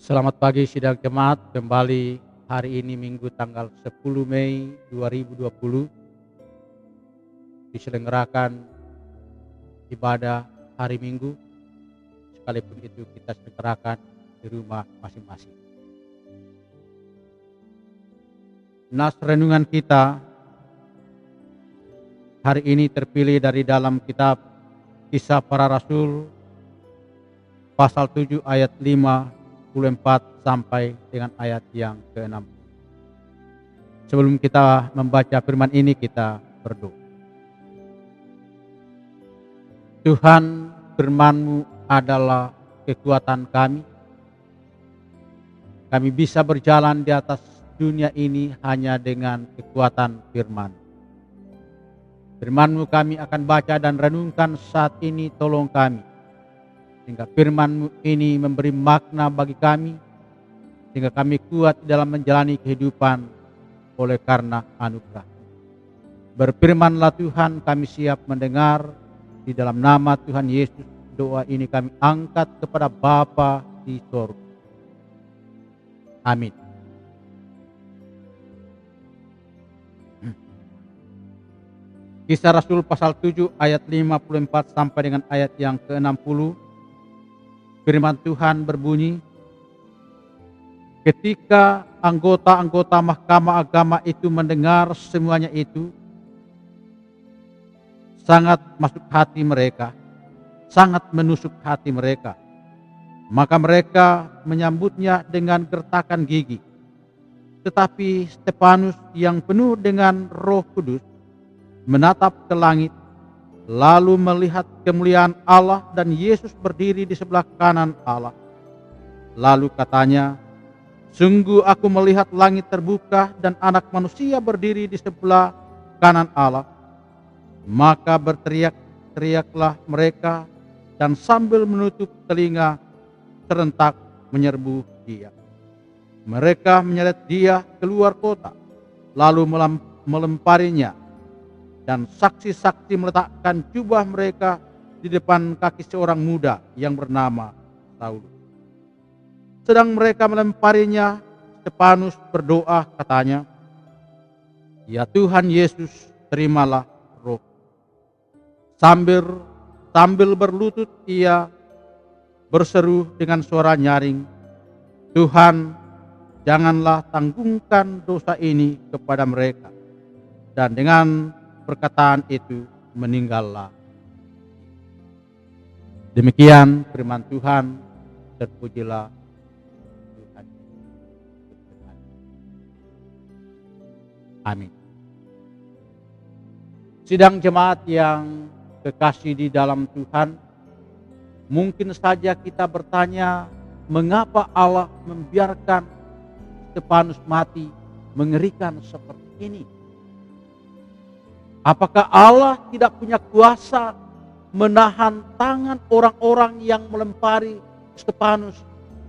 Selamat pagi sidang jemaat, kembali hari ini Minggu tanggal 10 Mei 2020 diselenggarakan ibadah hari Minggu, sekalipun itu kita selenggarakan di rumah masing-masing. Nas renungan kita hari ini terpilih dari dalam kitab Kisah Para Rasul pasal 7 ayat 54 sampai dengan ayat yang ke-6. Sebelum kita membaca firman ini, kita berdoa. Tuhan, firman-Mu adalah kekuatan kami. Kami bisa berjalan di atas dunia ini hanya dengan kekuatan firman. Firman-Mu kami akan baca dan renungkan saat ini, tolong kami. Sehingga firman-Mu ini memberi makna bagi kami, sehingga kami kuat dalam menjalani kehidupan oleh karena anugerah. Berfirmanlah Tuhan, kami siap mendengar. Di dalam nama Tuhan Yesus, doa ini kami angkat kepada Bapa di sorga. Amin. Kisah Rasul pasal 7 ayat 54 sampai dengan ayat yang ke-60. Firman Tuhan berbunyi, ketika anggota-anggota Mahkamah Agama itu mendengar semuanya itu, sangat masuk hati mereka, sangat menusuk hati mereka. Maka mereka menyambutnya dengan gertakan gigi. Tetapi Stefanus yang penuh dengan Roh Kudus menatap ke langit, lalu melihat kemuliaan Allah dan Yesus berdiri di sebelah kanan Allah. Lalu katanya, sungguh aku melihat langit terbuka dan Anak Manusia berdiri di sebelah kanan Allah. Maka berteriak-teriaklah mereka dan sambil menutup telinga serentak menyerbu dia. Mereka menyeret dia keluar kota, lalu melemparinya, dan saksi-saksi meletakkan jubah mereka di depan kaki seorang muda yang bernama Saulus. Sedang mereka melemparinya, Stefanus berdoa katanya, ya Tuhan Yesus, terimalah roh. Sambil berlutut ia berseru dengan suara nyaring, Tuhan, janganlah tanggungkan dosa ini kepada mereka. Dan dengan perkataan itu meninggallah. Demikian firman Tuhan, terpujilah Tuhan. Amin. Sidang jemaat yang kekasih di dalam Tuhan, mungkin saja kita bertanya, mengapa Allah membiarkan Stefanus mati mengerikan seperti ini? Apakah Allah tidak punya kuasa menahan tangan orang-orang yang melempari Stefanus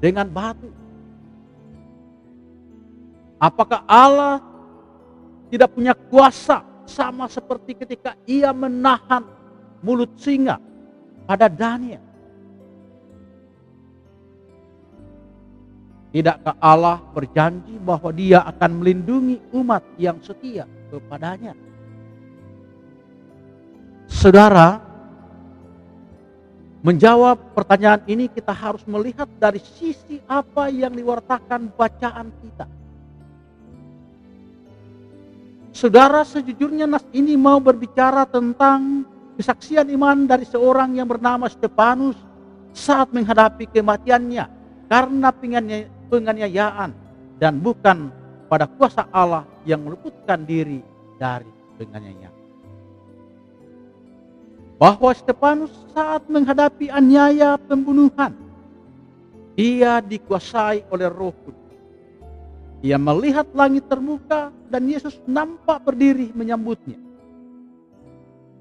dengan batu? Apakah Allah tidak punya kuasa sama seperti ketika ia menahan mulut singa pada Daniel? Tidakkah Allah berjanji bahwa dia akan melindungi umat yang setia kepadanya? Saudara, menjawab pertanyaan ini kita harus melihat dari sisi apa yang diwartakan bacaan kita. Saudara, sejujurnya nas ini mau berbicara tentang kesaksian iman dari seorang yang bernama Stefanus saat menghadapi kematiannya karena penganiayaan dan bukan pada kuasa Allah yang meluputkan diri dari penganiayaan. Bahwa Stefanus saat menghadapi aniaya pembunuhan, ia dikuasai oleh Roh Kudus. Ia melihat langit terbuka dan Yesus nampak berdiri menyambutnya.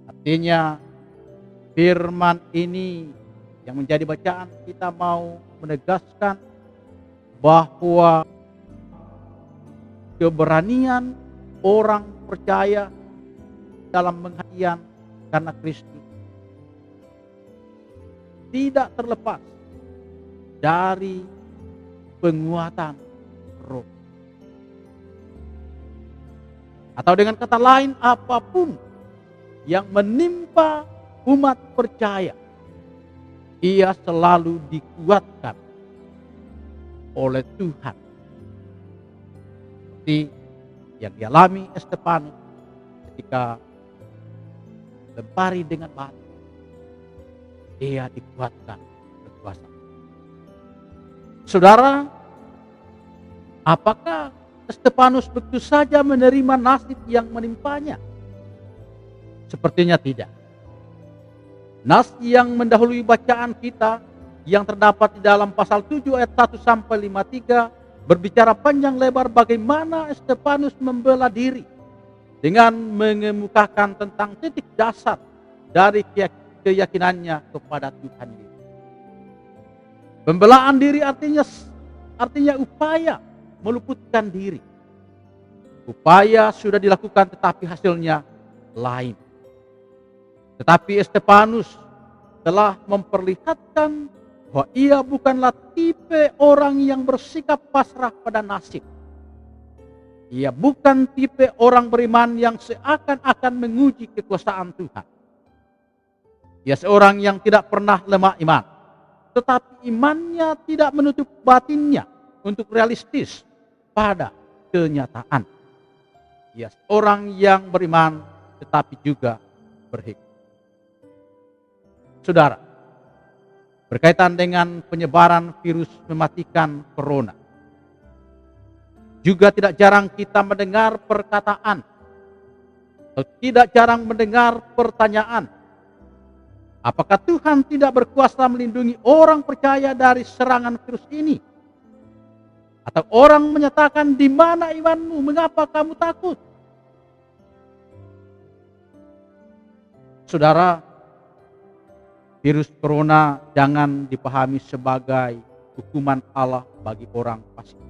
Artinya firman ini yang menjadi bacaan kita mau menegaskan bahwa keberanian orang percaya dalam penghentian karena Kristus tidak terlepas dari penguatan roh. Atau dengan kata lain, apapun yang menimpa umat percaya, ia selalu dikuatkan oleh Tuhan. Seperti yang dialami Estepanus ketika lempari dengan batu, ia dikuatkan berkuasa. Saudara, apakah Estepanus begitu saja menerima nasib yang menimpanya? Sepertinya tidak. Nas yang mendahului bacaan kita yang terdapat di dalam pasal 7 ayat 1 sampai 53 berbicara panjang lebar bagaimana Estepanus membela diri dengan mengemukakan tentang titik dasar dari keyakinannya kepada Tuhan Yesus. Pembelaan diri artinya upaya meluputkan diri. Upaya sudah dilakukan tetapi hasilnya lain. Tetapi Estepanus telah memperlihatkan bahwa ia bukanlah tipe orang yang bersikap pasrah pada nasib. Ia bukan tipe orang beriman yang seakan-akan menguji kekuasaan Tuhan. Ia seorang yang tidak pernah lemah iman. Tetapi imannya tidak menutup batinnya untuk realistis pada kenyataan. Ia seorang yang beriman tetapi juga berhikmat. Saudara, berkaitan dengan penyebaran virus mematikan corona, juga tidak jarang kita mendengar perkataan atau tidak jarang mendengar pertanyaan, apakah Tuhan tidak berkuasa melindungi orang percaya dari serangan virus ini? Atau orang menyatakan, di mana imanmu? Mengapa kamu takut? Saudara, virus corona jangan dipahami sebagai hukuman Allah bagi orang fasik.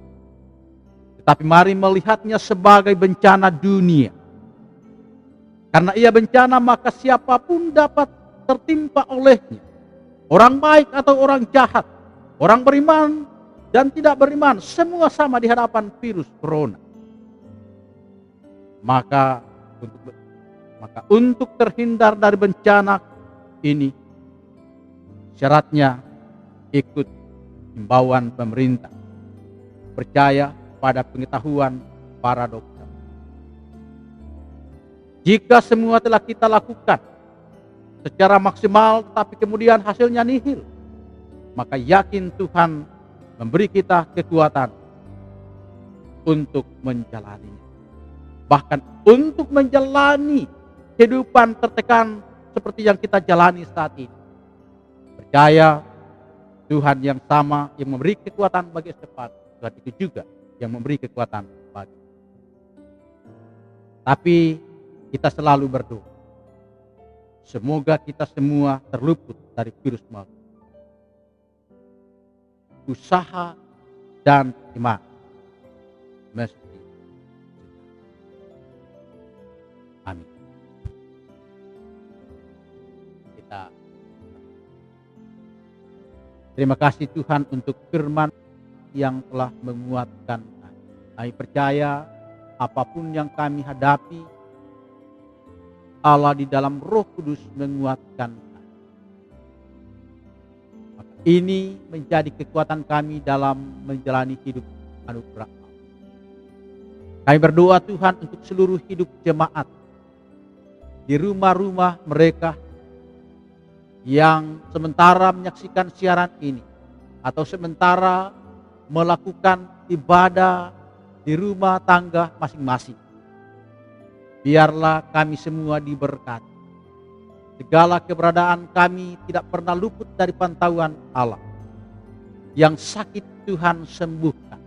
Tetapi mari melihatnya sebagai bencana dunia. Karena ia bencana, maka siapapun dapat tertimpa olehnya. Orang baik atau orang jahat, orang beriman dan tidak beriman, semua sama di hadapan virus corona. Maka untuk terhindar dari bencana ini, syaratnya ikut himbauan pemerintah, percaya pada pengetahuan para dokter. Jika semua telah kita lakukan secara maksimal tetapi kemudian hasilnya nihil, maka yakin Tuhan memberi kita kekuatan untuk menjalaninya. Bahkan untuk menjalani kehidupan tertekan seperti yang kita jalani saat ini. Percaya Tuhan yang sama yang memberi kekuatan bagi Estepanus, Tuhan itu juga yang memberi kekuatan bagi. Tapi kita selalu berdoa, semoga kita semua terluput dari virus maut. Usaha dan iman mesti. Amin. Kita terima kasih Tuhan untuk firman yang telah menguatkan kami. Kami percaya apapun yang kami hadapi, Allah di dalam Roh Kudus menguatkan kami. Maka ini menjadi kekuatan kami dalam menjalani hidup anugerah Allah. Kami berdoa Tuhan untuk seluruh hidup jemaat di rumah-rumah mereka yang sementara menyaksikan siaran ini atau sementara melakukan ibadah di rumah tangga masing-masing. Biarlah kami semua diberkati. Segala keberadaan kami tidak pernah luput dari pantauan Allah. Yang sakit Tuhan sembuhkan.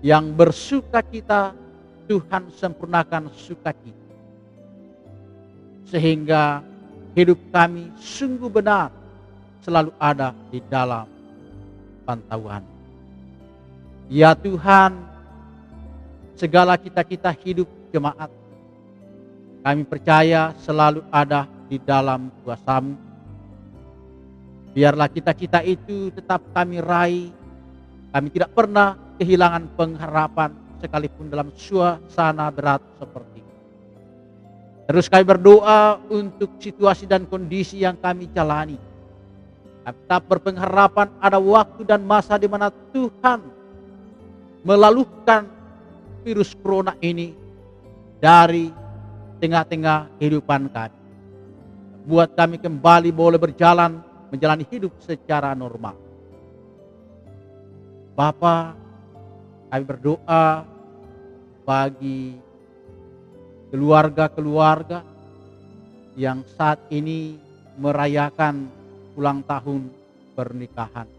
Yang bersukacita Tuhan sempurnakan sukacita. Sehingga hidup kami sungguh benar selalu ada di dalam pantauan. Ya Tuhan, segala cita-cita hidup jemaat kami percaya selalu ada di dalam kuasa-Mu. Biarlah cita-cita itu tetap kami raih, Kami tidak pernah kehilangan pengharapan sekalipun dalam suasana berat seperti ini. Terus kami berdoa untuk situasi dan kondisi yang kami jalani. Kami tetap berpengharapan ada waktu dan masa di mana Tuhan melalukan virus corona ini dari tengah-tengah kehidupan kami. Buat kami kembali boleh berjalan, menjalani hidup secara normal. Bapa, kami berdoa bagi keluarga-keluarga yang saat ini merayakan ulang tahun pernikahan.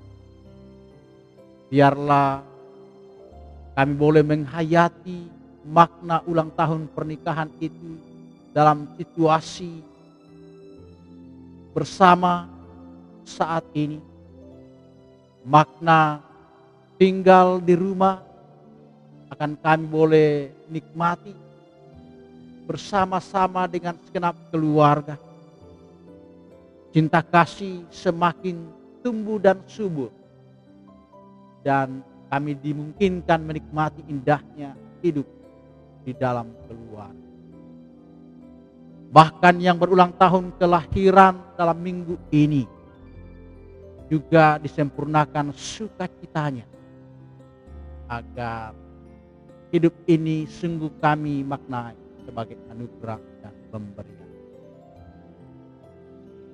Biarlah kami boleh menghayati makna ulang tahun pernikahan itu dalam situasi bersama saat ini. Makna tinggal di rumah akan kami boleh nikmati bersama-sama dengan segenap keluarga. Cinta kasih semakin tumbuh dan subur. Dan kami dimungkinkan menikmati indahnya hidup di dalam keluarga. Bahkan yang berulang tahun kelahiran dalam minggu ini juga disempurnakan sukacitanya, agar hidup ini sungguh kami maknai sebagai anugerah dan pemberian.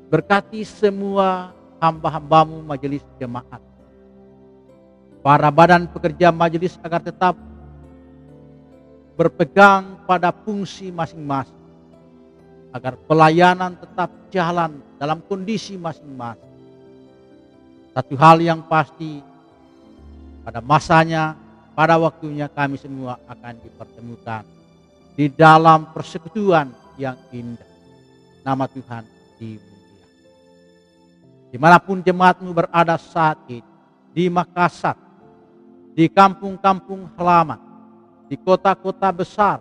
Berkati semua hamba-hambamu majelis jemaat, para badan pekerja majelis agar tetap berpegang pada fungsi masing-masing, agar pelayanan tetap jalan dalam kondisi masing-masing. Satu hal yang pasti, pada masanya, pada waktunya kami semua akan dipertemukan di dalam persekutuan yang indah. Nama Tuhan dimuliakan. Dimanapun jemaatmu berada saat ini, di Makassar, di kampung-kampung halaman, di kota-kota besar,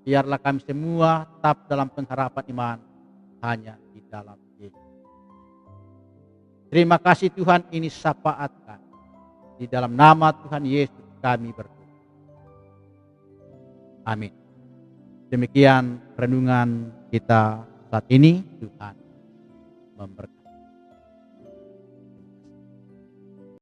biarlah kami semua tetap dalam pengharapan iman hanya di dalam Yesus. Terima kasih Tuhan, ini syafaat kami. Di dalam nama Tuhan Yesus kami berdoa. Amin. Demikian renungan kita saat ini. Tuhan memberkati.